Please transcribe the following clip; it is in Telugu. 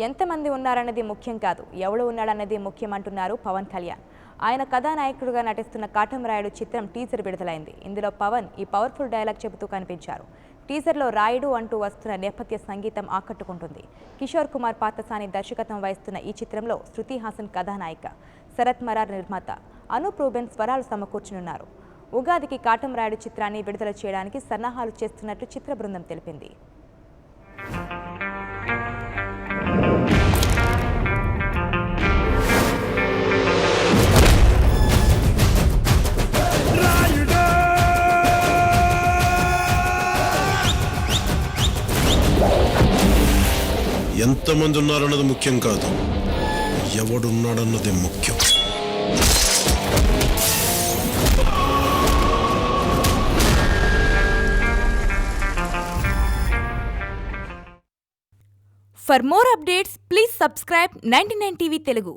ఎంతమంది ఉన్నారన్నది ముఖ్యం కాదు, ఎవడు ఉన్నాడన్నది ముఖ్యం అంటున్నారు పవన్ కళ్యాణ్. ఆయన కథానాయకుడిగా నటిస్తున్న కాటమరాయుడు చిత్రం టీజర్ విడుదలైంది. ఇందులో పవన్ ఈ పవర్ఫుల్ డైలాగ్ చెబుతూ కనిపించారు. టీజర్లో రాయుడు అంటూ వస్తున్న నేపథ్య సంగీతం ఆకట్టుకుంటుంది. కిషోర్ కుమార్ పార్థసాని దర్శకత్వం వహిస్తున్న ఈ చిత్రంలో శృతి హాసన్ కథానాయిక, శరత్ మరార్ నిర్మాత, అనూప్ రూబెన్ స్వరాలు సమకూర్చనున్నారు. ఉగాదికి కాటమరాయుడు చిత్రాన్ని విడుదల చేయడానికి సన్నాహాలు చేస్తున్నట్లు చిత్ర బృందం తెలిపింది. ఎంతమంది ఉన్నారన్నది ముఖ్యం కాదు, ఎవడున్నాడన్నది ముఖ్యం. For more updates, please subscribe 99 TV Telugu.